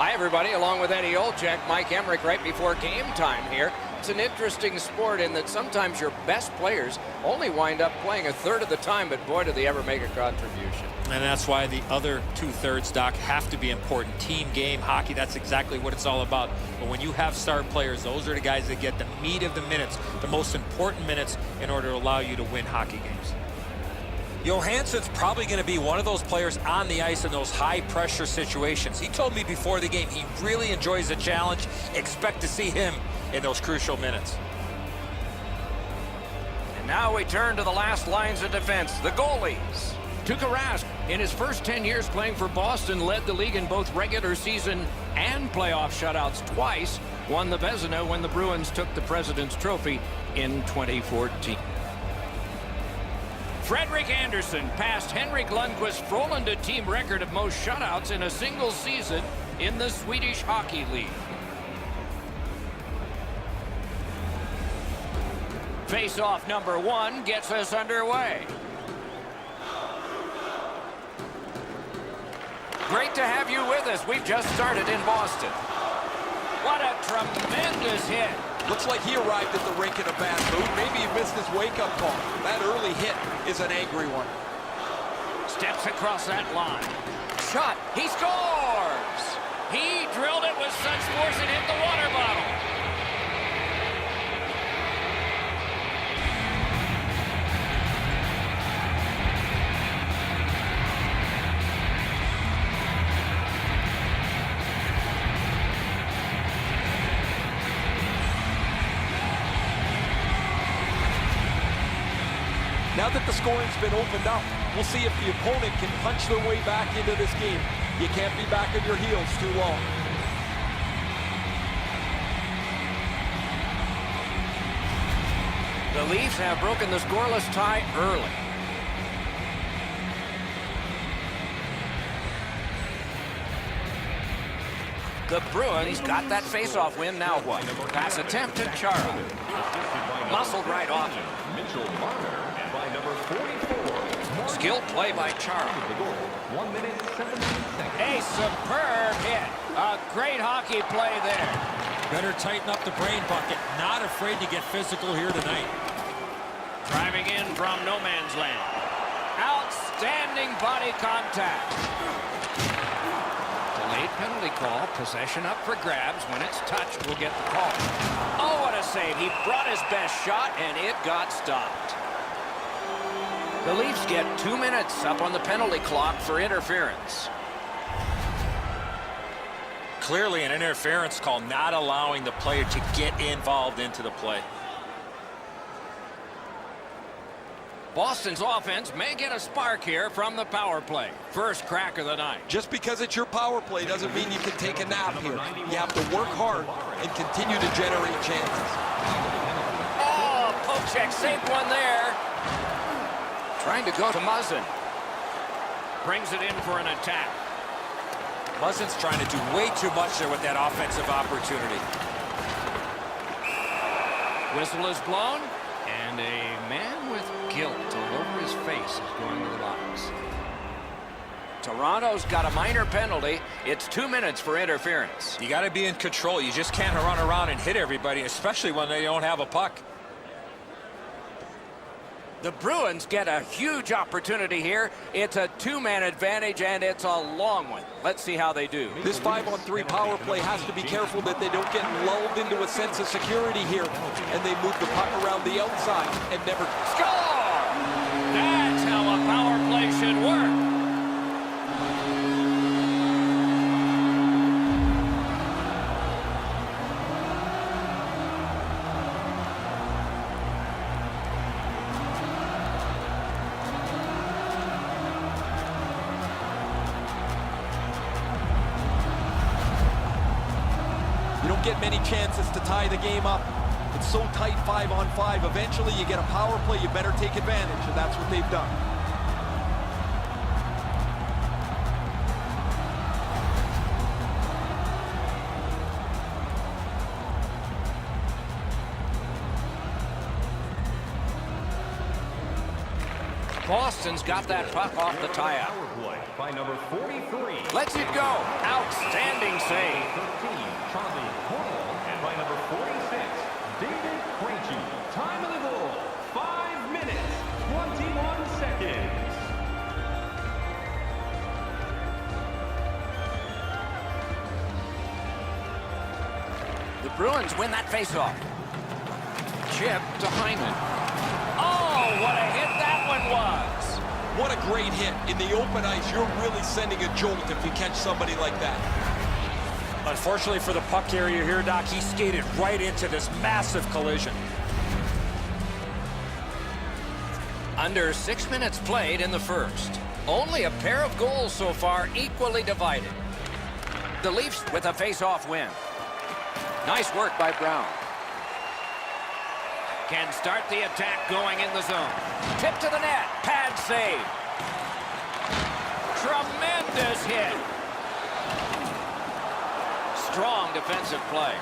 Hi, everybody. Along with Eddie Olczyk, Mike Emmerich right before game time here. It's an interesting sport in that sometimes your best players only wind up playing a third of the time, but boy, do they ever make a contribution. And that's why the other two-thirds, Doc, have to be important. Team game, hockey, that's exactly what it's all about. But when you have star players, those are the guys that get the meat of the minutes, the most important minutes in order to allow you to win hockey games. Johansson's probably going to be one of those players on the ice in those high-pressure situations. He told me before the game he really enjoys the challenge. Expect to see him in those crucial minutes. And now we turn to the last lines of defense, the goalies. Tuukka Rask, in his first 10 years playing for Boston, led the league in both regular season and playoff shutouts twice, won the Vezina when the Bruins took the President's Trophy in 2014. Frederik Andersen passed Henrik Lundqvist's Frölunda team record of most shutouts in a single season in the Swedish Hockey League. Face-off number 1 gets us underway. Great to have you with us. We've just started in Boston. What a tremendous hit. Looks like he arrived at the rink in a bad mood. Maybe he missed his wake-up call. That early hit is an angry one. Steps across that line. Shot. He scores! He drilled it with such force it hit the water bottle. Now that the scoring's been opened up, we'll see if the opponent can punch their way back into this game. You can't be back on your heels too long. The Leafs have broken the scoreless tie early. The Bruins got that face-off win. Now what? Pass attempt to Chara. Muscled right off him. Skilled play by Chara. A superb hit. A great hockey play there. Better tighten up the brain bucket. Not afraid to get physical here tonight. Driving in from no man's land. Outstanding body contact. Delayed penalty call. Possession up for grabs. When it's touched, we'll get the call. Oh, what a save. He brought his best shot, and it got stopped. The Leafs get 2 minutes up on the penalty clock for interference. Clearly an interference call, not allowing the player to get involved into the play. Boston's offense may get a spark here from the power play. First crack of the night. Just because it's your power play doesn't mean you can take a nap here. You have to work hard and continue to generate chances. Oh, poke check, saved one there. Trying to go to Muzzin. Brings it in for an attack. Muzzin's trying to do way too much there with that offensive opportunity. Whistle is blown, and a man with guilt all over his face is going to the box. Toronto's got a minor penalty. It's 2 minutes for interference. You got to be in control. You just can't run around and hit everybody, especially when they don't have a puck. The Bruins get a huge opportunity here. It's a two-man advantage, and it's a long one. Let's see how they do. This 5-on-3 power play has to be careful that they don't get lulled into a sense of security here, and they move the puck around the outside and never score. That's how a power play should work. Get many chances to tie the game up. It's so tight 5-on-5. Eventually you get a power play, you better take advantage, and that's what they've done. Boston's got that puck off the tie-out. by number 43. Lets it go. Outstanding save. 13, Charlie Hall. And by number 46, David Krejci. Time of the goal, 5 minutes, 21 seconds. The Bruins win that faceoff. Chip to Hyman. Oh, what a hit that one was. What a great hit. In the open ice, you're really sending a jolt if you catch somebody like that. Unfortunately for the puck carrier here, Doc, he skated right into this massive collision. Under 6 minutes played in the first. Only a pair of goals so far, equally divided. The Leafs with a face-off win. Nice work by Brown. Can start the attack going in the zone. Tip to the net. Pad save. Tremendous hit. Strong defensive play.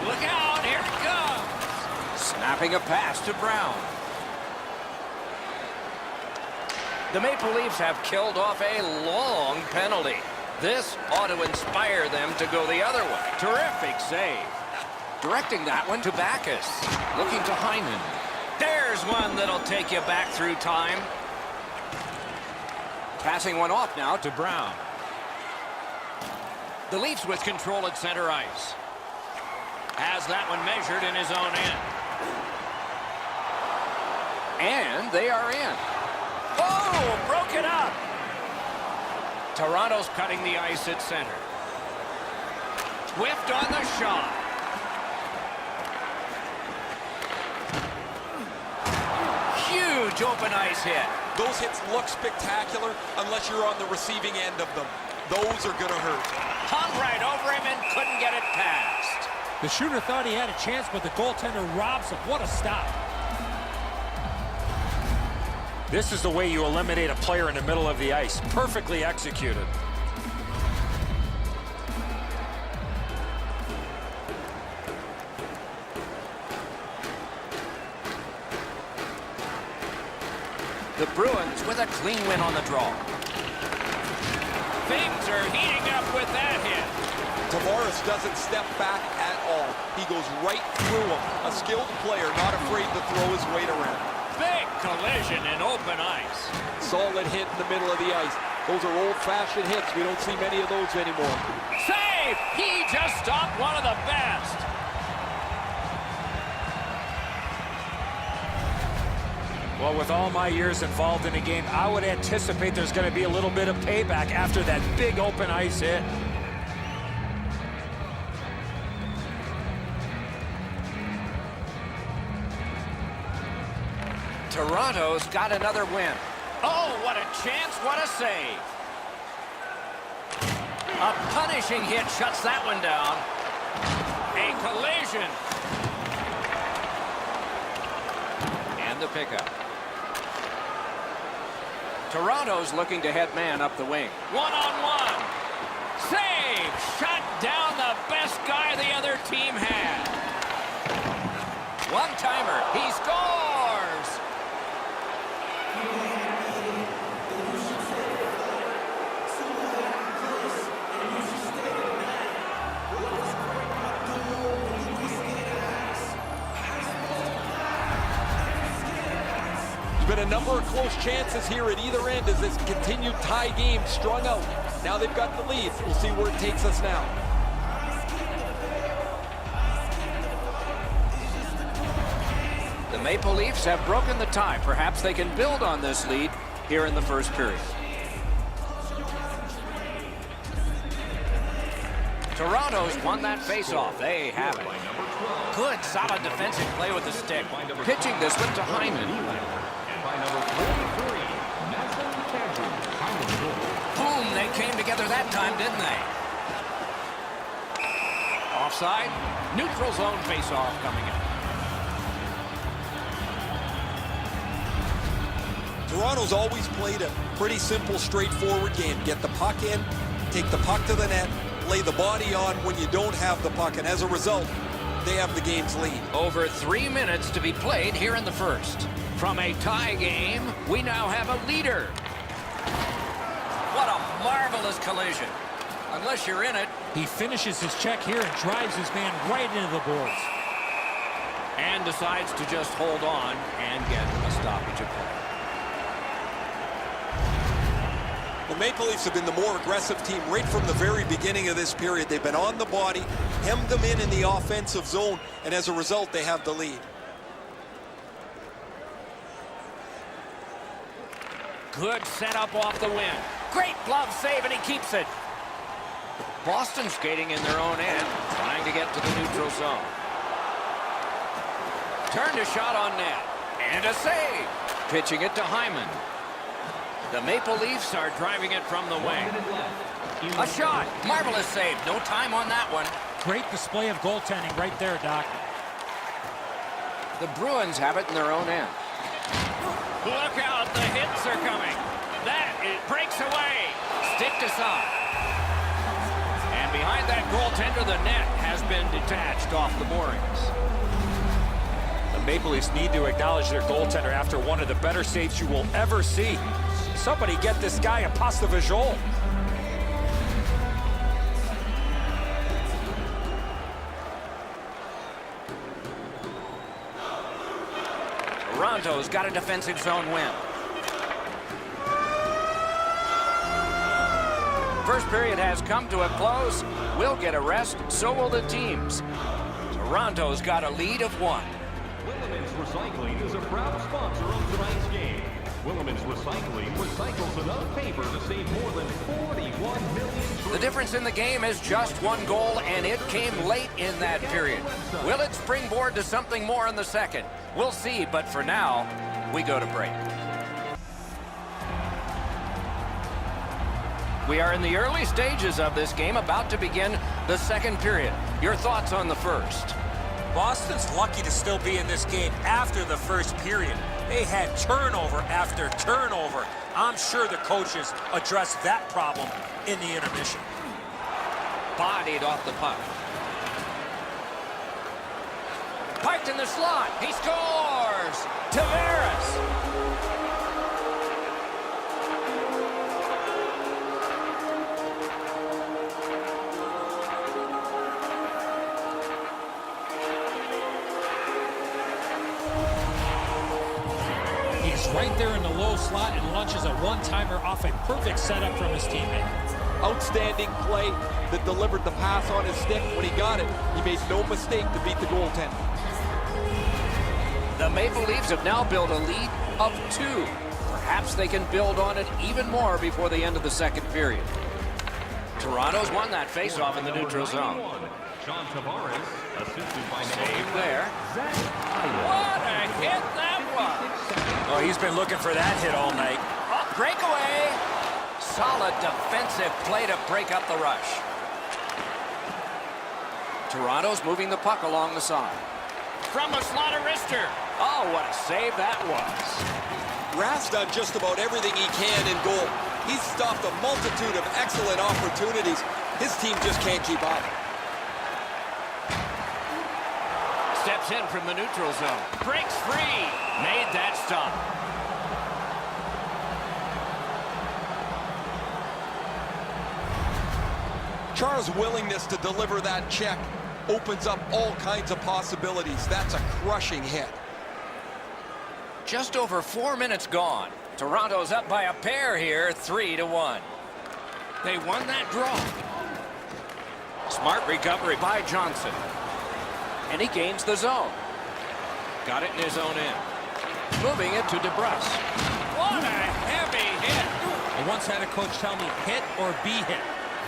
Look out. Here it comes. Snapping a pass to Brown. The Maple Leafs have killed off a long penalty. This ought to inspire them to go the other way. Terrific save. Directing that one to Backus. Looking to Hyman. There's one that'll take you back through time. Passing one off now to Brown. The Leafs with control at center ice. Has that one measured in his own end. And they are in. Oh, broke it up. Toronto's cutting the ice at center. Swift on the shot. Huge open ice hit. Those hits look spectacular unless you're on the receiving end of them. Those are going to hurt. Hung right over him and couldn't get it past. The shooter thought he had a chance, but the goaltender robs him. What a stop. This is the way you eliminate a player in the middle of the ice. Perfectly executed. The Bruins with a clean win on the draw. Things are heating up with that hit. Tavares doesn't step back at all. He goes right through him. A skilled player, not afraid to throw his weight around. Big collision in open ice. Solid hit in the middle of the ice. Those are old-fashioned hits. We don't see many of those anymore. Save! He just stopped one of the best. Well, with all my years involved in the game, I would anticipate there's going to be a little bit of payback after that big open ice hit. Toronto's got another win. Oh, what a chance, what a save. A punishing hit shuts that one down. A collision. And the pickup. Toronto's looking to head man up the wing. One-on-one. Save! Shut down the best guy the other team had. One-timer. He scores! There's been a number of close chances here at either end as this continued tie game strung out. Now they've got the lead. We'll see where it takes us now. The Maple Leafs have broken the tie. Perhaps they can build on this lead here in the first period. Toronto's won that faceoff. They have it. Good, solid defensive play with the stick. Pitching this one to Hyman. Boom, they came together that time, didn't they? Offside. Neutral zone faceoff coming up. Toronto's always played a pretty simple, straightforward game. Get the puck in, take the puck to the net, lay the body on when you don't have the puck, and as a result, they have the game's lead. Over 3 minutes to be played here in the first. From a tie game, we now have a leader. Marvelous collision. Unless you're in it. He finishes his check here and drives his man right into the boards. And decides to just hold on and get a stoppage of play. The Maple Leafs have been the more aggressive team right from the very beginning of this period. They've been on the body, hemmed them in the offensive zone, and as a result, they have the lead. Good setup off the win. Great glove save, and he keeps it. Boston skating in their own end, trying to get to the neutral zone. Turned a shot on net. And a save. Pitching it to Hyman. The Maple Leafs are driving it from the wing. A shot. Marvelous save. No time on that one. Great display of goaltending right there, Doc. The Bruins have it in their own end. Look out. The hits are coming. It breaks away. Sticked aside. And behind that goaltender, the net has been detached off the moorings. The Maple Leafs need to acknowledge their goaltender after one of the better saves you will ever see. Somebody get this guy a pasta visual. Toronto's got a defensive zone win. First period has come to a close. We'll get a rest, so will the teams. Toronto's got a lead of 1. Willemans Recycling is a proud sponsor of tonight's game. Willemans Recycling recycles enough paper to save more than 41 million. The difference in the game is just 1 goal, and it came late in that period. Will it springboard to something more in the second? We'll see, but for now, we go to break. We are in the early stages of this game, about to begin the second period. Your thoughts on the first? Boston's lucky to still be in this game after the first period. They had turnover after turnover. I'm sure the coaches addressed that problem in the intermission. Bodied off the puck. Parked in the slot. He scores! Tavares! Right there in the low slot and launches a one-timer off a perfect setup from his teammate. Outstanding play that delivered the pass on his stick. When he got it, he made no mistake to beat the goaltender. The Maple Leafs have now built a lead of 2. Perhaps they can build on it even more before the end of the second period. Toronto's won that faceoff in the neutral zone. John Tavares, assisted by Save there. What a hit that was! Oh, he's been looking for that hit all night. Oh, breakaway! Solid defensive play to break up the rush. Toronto's moving the puck along the side. From a slot of wrister. Oh, what a save that was. Rath's done just about everything he can in goal. He's stopped a multitude of excellent opportunities. His team just can't keep up. Steps in from the neutral zone. Breaks free. Made that stop. Char's willingness to deliver that check opens up all kinds of possibilities. That's a crushing hit. Just over 4 minutes gone. Toronto's up by a pair here, 3-1. They won that draw. Smart recovery by Johnson. And he gains the zone. Got it in his own end. Moving it to DeBrusk. What a heavy hit. I once had a coach tell me, hit or be hit.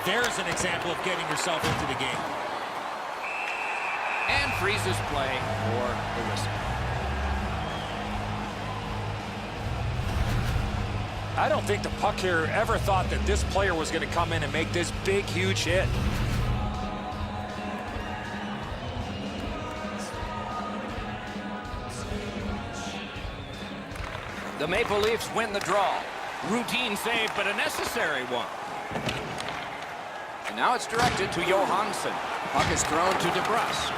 There's an example of getting yourself into the game. And freezes play for the whistle. I don't think the puck here ever thought that this player was going to come in and make this big, huge hit. The Maple Leafs win the draw. Routine save, but a necessary one. And now it's directed to Johansson. Puck is thrown to DeBrusk.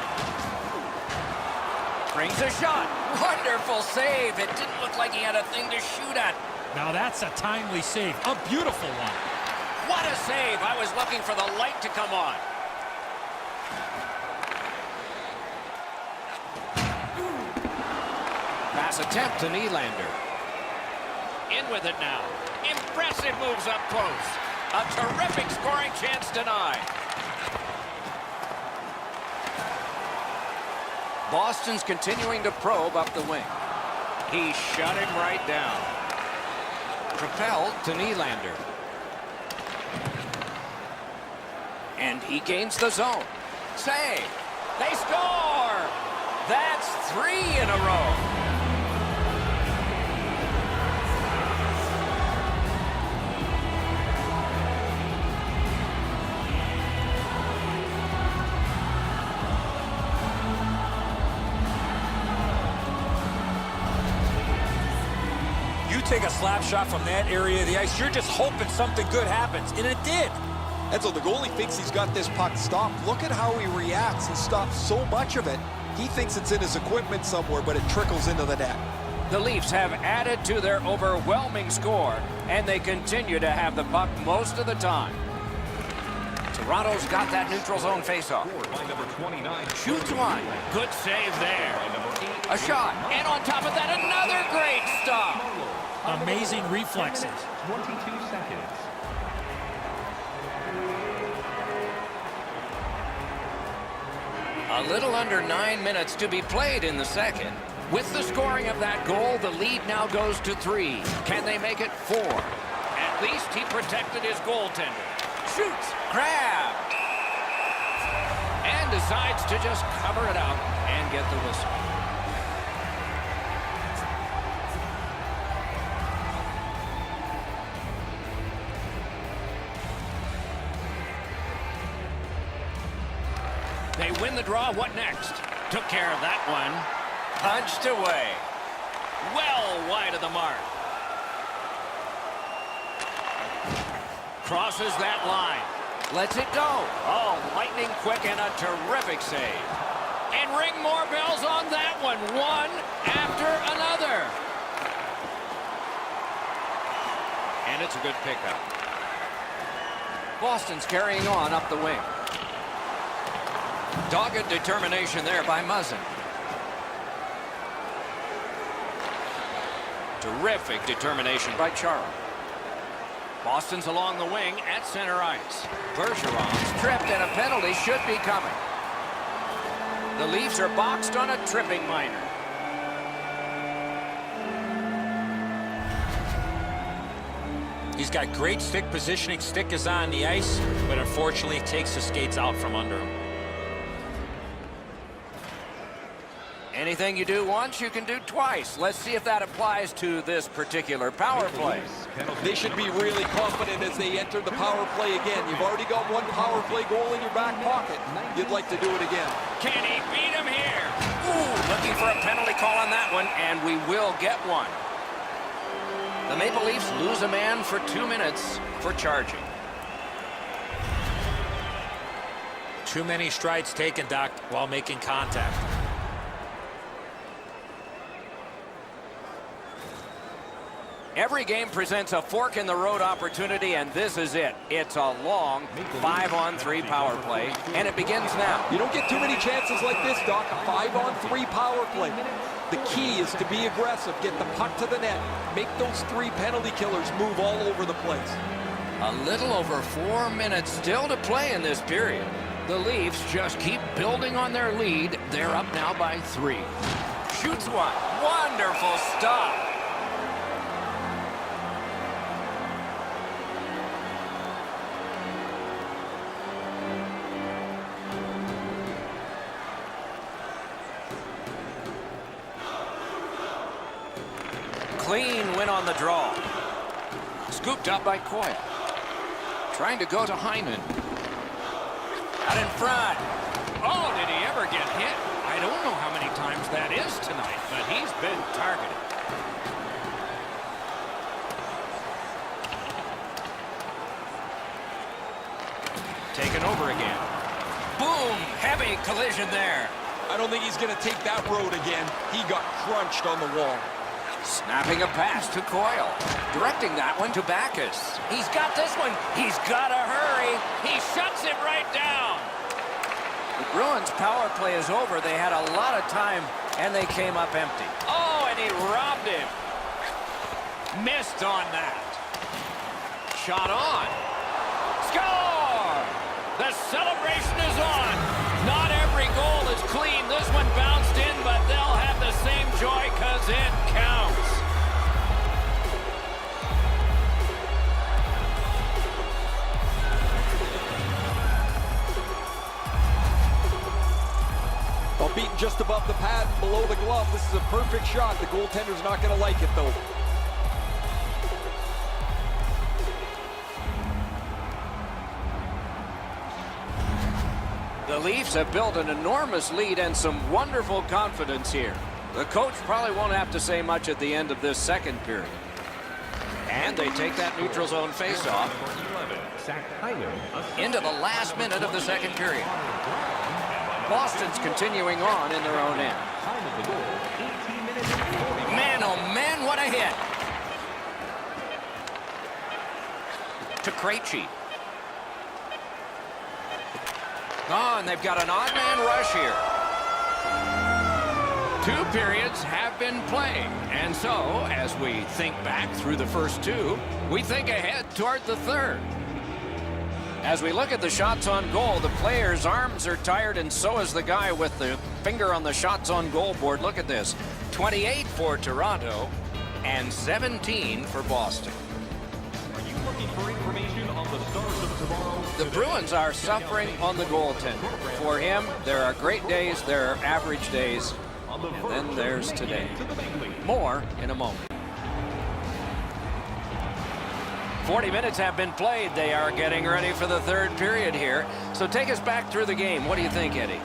Brings a shot. Wonderful save. It didn't look like he had a thing to shoot at. Now that's a timely save. A beautiful one. save. I was looking for the light to come on. Pass attempt to Nylander. In with it now. Impressive moves up close. A terrific scoring chance denied. Boston's continuing to probe up the wing. He shut him right down. Propelled to Nylander. And he gains the zone. Save. They score! That's 3 in a row. You take a slap shot from that area of the ice, you're just hoping something good happens, and it did. And so the goalie thinks he's got this puck stopped. Look at how he reacts. He stops so much of it. He thinks it's in his equipment somewhere, but it trickles into the net. The Leafs have added to their overwhelming score, and they continue to have the puck most of the time. Toronto's got that neutral zone faceoff. Shoots one. Good save there. A shot. And on top of that, another great stop. Amazing reflexes. 22 seconds. A little under 9 minutes to be played in the second. With the scoring of that goal, the lead now goes to 3. Can they make it 4? At least he protected his goaltender. Shoots, grabbed, and decides to just cover it up and get the whistle. They win the draw. What next? Took care of that one. Punched away. Well wide of the mark. Crosses that line. Lets it go. Oh, lightning quick and a terrific save. And ring more bells on that one. One after another. And it's a good pickup. Boston's carrying on up the wing. Dogged determination there by Muzzin. Terrific determination by Chara. Boston's along the wing at center ice. Bergeron's tripped and a penalty should be coming. The Leafs are boxed on a tripping minor. He's got great stick positioning. Stick is on the ice, but unfortunately takes the skates out from under him. Anything you do once, you can do twice. Let's see if that applies to this particular power play. They should be really confident as they enter the power play again. You've already got one power play goal in your back pocket. You'd like to do it again. Can he beat him here? Ooh, looking for a penalty call on that one, and we will get one. The Maple Leafs lose a man for 2 minutes for charging. Too many strides taken, Doc, while making contact. Every game presents a fork-in-the-road opportunity, and this is it. It's a long 5-on-3 power play, and it begins now. You don't get too many chances like this, Doc. A 5-on-3 power play. The key is to be aggressive, get the puck to the net, make those 3 penalty killers move all over the place. A little over 4 minutes still to play in this period. The Leafs just keep building on their lead. They're up now by 3. Shoots one. Wonderful stop. Clean win on the draw. Scooped up by Coyle. Trying to go to Hyman. Out in front. Oh, did he ever get hit? I don't know how many times that is tonight, but he's been targeted. Taken over again. Boom! Heavy collision there. I don't think he's going to take that road again. He got crunched on the wall. Snapping a pass to Coyle. Directing that one to Backus. He's got this one. He's got to hurry. He shuts it right down. The Bruins' power play is over. They had a lot of time, and they came up empty. Oh, and he robbed him. Missed on that. Shot on. Score! The celebration is on. Not every goal is clean. This one bounced in, but they'll have the same joy because it counts. Well, beaten just above the pad, below the glove. This is a perfect shot. The goaltender's not going to like it, though. The Leafs have built an enormous lead and some wonderful confidence here. The coach probably won't have to say much at the end of this second period. And they take that neutral zone faceoff into the last minute of the second period. Boston's continuing on in their own end. Man, oh man, what a hit. To Krejci. Oh, and they've got an odd man rush here. 2 periods have been played. And so, as we think back through the first 2, we think ahead toward the third. As we look at the shots on goal, the player's arms are tired, and so is the guy with the finger on the shots on goal board. Look at this. 28 for Toronto and 17 for Boston. Are you looking for information on the Stars of tomorrow? The Bruins are suffering on the goaltender. For him, there are great days, there are average days, and then there's today. More in a moment. 40 minutes have been played. They are getting ready for the third period here. So take us back through the game. What do you think, Eddie?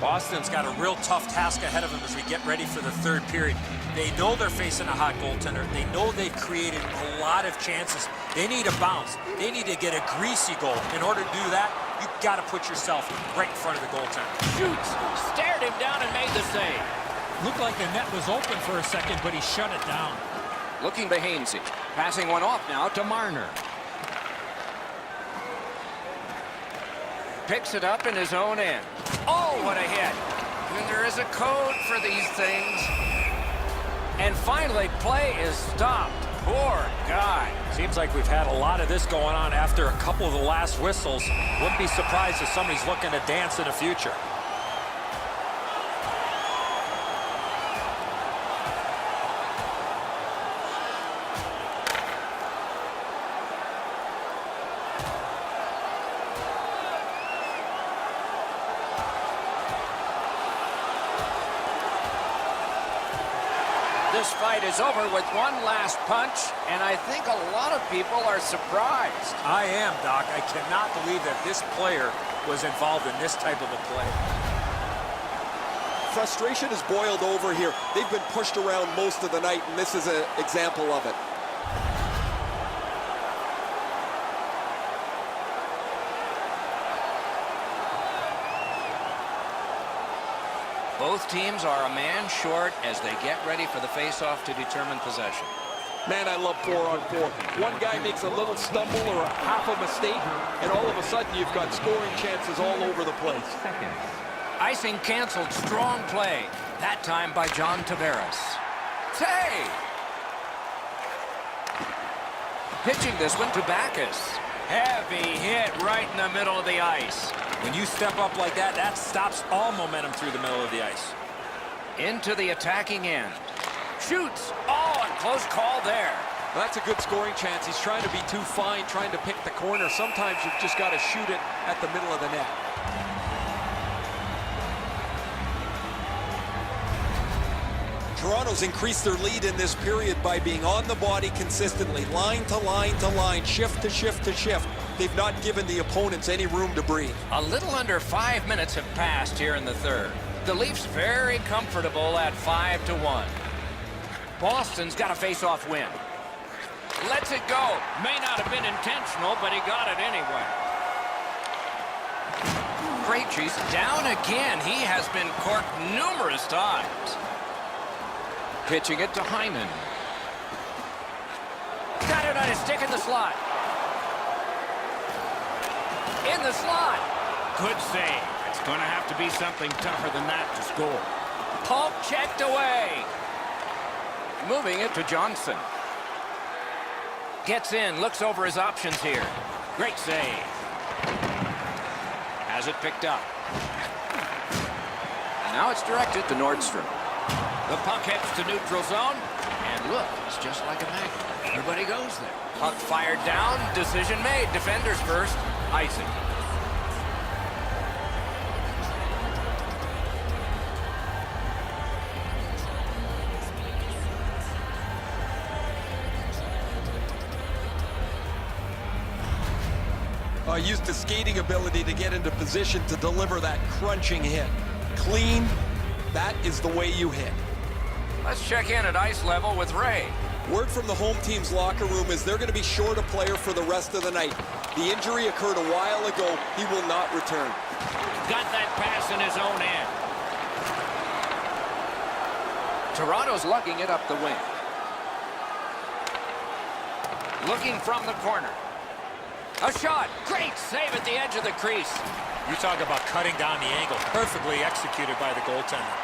Boston's got a real tough task ahead of them as we get ready for the third period. They know they're facing a hot goaltender. They know they've created a lot of chances. They need a bounce. They need to get a greasy goal. In order to do that, you've got to put yourself right in front of the goaltender. Shoots, stared him down and made the save. Looked like the net was open for a second, but he shut it down. Looking to Hainsey. Passing one off now to Marner. Picks it up in his own end. Oh, what a hit. And there is a code for these things. And finally, play is stopped. Poor guy. Seems like we've had a lot of this going on after a couple of the last whistles. Wouldn't be surprised if somebody's looking to dance in the future. This fight is over with one last punch, and I think a lot of people are surprised. I am, Doc. I cannot believe that this player was involved in this type of a play. Frustration has boiled over here. They've been pushed around most of the night, and this is an example of it. Both teams are a man short as they get ready for the face-off to determine possession. Man, I love 4-on-4. One guy makes a little stumble or a half a mistake, and all of a sudden you've got scoring chances all over the place. Icing canceled. Strong play. That time by John Tavares. Tay! Pitching this one to Backus. Heavy hit right in the middle of the ice. When you step up like that, that stops all momentum through the middle of the ice. Into the attacking end. Shoots. Oh, a close call there. Well, that's a good scoring chance. He's trying to be too fine, trying to pick the corner. Sometimes you've just got to shoot it at the middle of the net. Toronto's increased their lead in this period by being on the body consistently, line to line to line, shift to shift to shift. They've not given the opponents any room to breathe. A little under 5 minutes have passed here in the third. The Leafs very comfortable at 5-1. Boston's got a face-off win. Lets it go. May not have been intentional, but he got it anyway. Krejci's down again. He has been corked numerous times. Pitching it to Heinen. Got it on his stick in the slot. In the slot. Good save. It's going to have to be something tougher than that to score. Poke checked away. Moving it to Johnson. Gets in, looks over his options here. Great save. Has it picked up. And now it's directed to Nordstrom. The puck heads to neutral zone. And look, it's just like a magnet. Everybody goes there. Puck fired down. Decision made. Defenders first. Icing. Used his skating ability to get into position to deliver that crunching hit. Clean, that is the way you hit. Let's check in at ice level with Ray. Word from the home team's locker room is they're going to be short a player for the rest of the night. The injury occurred a while ago. He will not return. Got that pass in his own end. Toronto's lugging it up the wing. Looking from the corner. A shot. Great save at the edge of the crease. You talk about cutting down the angle. Perfectly executed by the goaltender.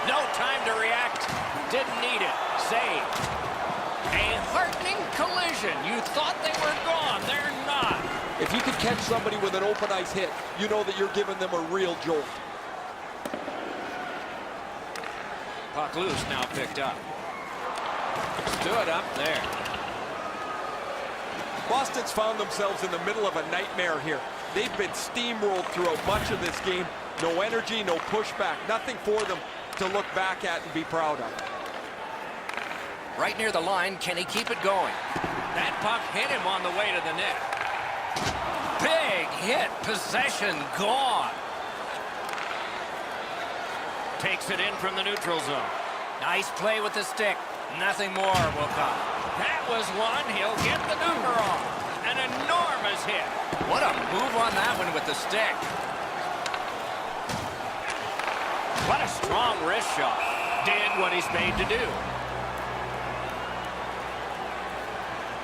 No time to react. Didn't need it. Save. A heartening collision. You thought they were gone. They're not. If you can catch somebody with an open ice hit, you know that you're giving them a real jolt. Puck loose, now picked up. Stood up there. Boston's found themselves in the middle of a nightmare here. They've been steamrolled throughout much of this game. No energy, no pushback, nothing for them to look back at and be proud of. Right near the line, can he keep it going? That puck hit him on the way to the net. Big hit, possession gone. Takes it in from the neutral zone. Nice play with the stick. Nothing more will come. That was one. He'll get the number off. An enormous hit. What a move on that one with the stick. What a strong wrist shot. Did what he's made to do.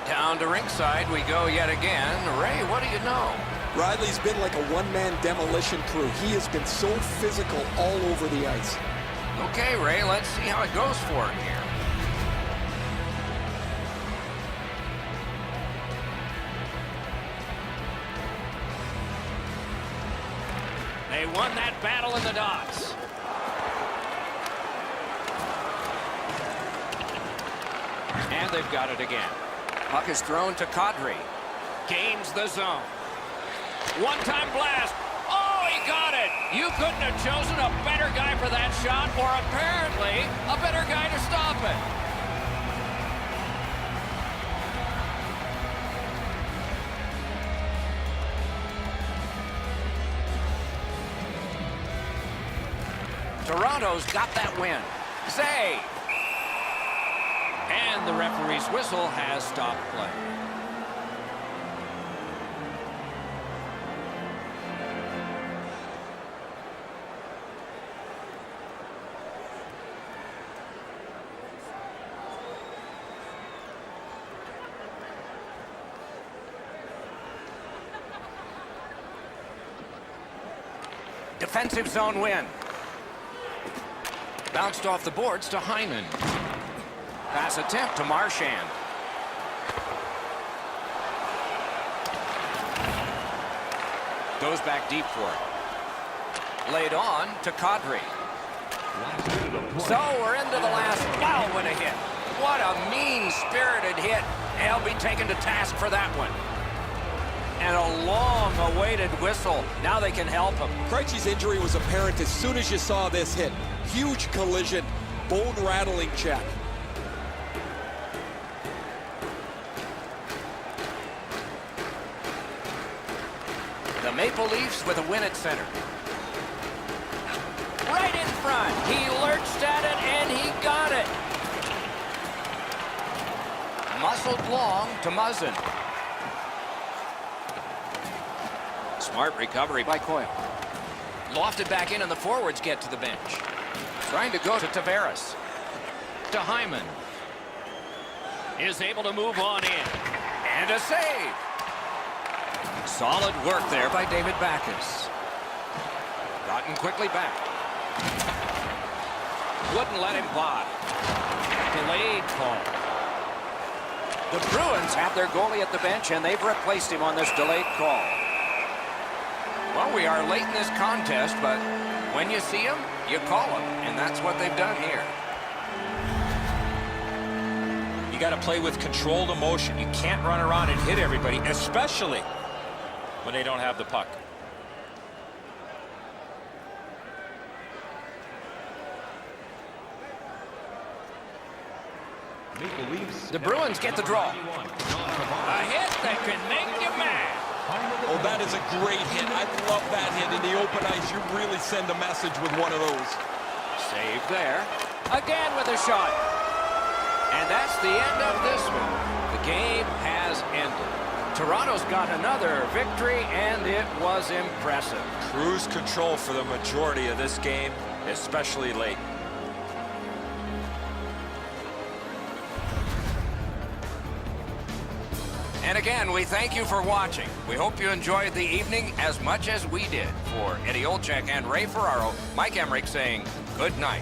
Down to ringside we go yet again. Ray, what do you know? Riley's been like a one-man demolition crew. He has been so physical all over the ice. Okay, Ray, let's see how it goes for him here. They won that battle in the docks. And they've got it again. Puck is thrown to Kadri. Gains the zone. One-time blast. Oh, he got it. You couldn't have chosen a better guy for that shot, or apparently a better guy to stop it. Toronto's got that win. Save. And the referee's whistle has stopped play. Defensive zone win. Bounced off the boards to Hyman. Pass attempt to Marchand. Goes back deep for it. Laid on to Kadri. So we're into the last. Wow, what a hit. What a mean-spirited hit. They'll be taken to task for that one. And a long-awaited whistle. Now they can help him. Krejci's injury was apparent as soon as you saw this hit. Huge collision, bone-rattling check. The Maple Leafs with a win at center. Right in front. He lurched at it, and he got it. Muscled long to Muzzin. Smart recovery by Coyle. Lofted back in, and the forwards get to the bench. Trying to go to Tavares. To Hyman. Is able to move on in. And a save. Solid work there by David Backus. Gotten quickly back. Wouldn't let him by. Delayed call. The Bruins have their goalie at the bench, and they've replaced him on this delayed call. Well, we are late in this contest, but when you see him, you call him, and that's what they've done here. You got to play with controlled emotion. You can't run around and hit everybody, especially when they don't have the puck. The Bruins get the draw. A hit that can make you mad. Oh, that is a great hit. I love that hit in the open ice. You really send a message with one of those. Save there. Again with a shot. And that's the end of this one. The game has ended. Toronto's got another victory, and it was impressive. Cruise control for the majority of this game, especially late. And again, we thank you for watching. We hope you enjoyed the evening as much as we did. For Eddie Olczyk and Ray Ferraro, Mike Emmerich saying good night.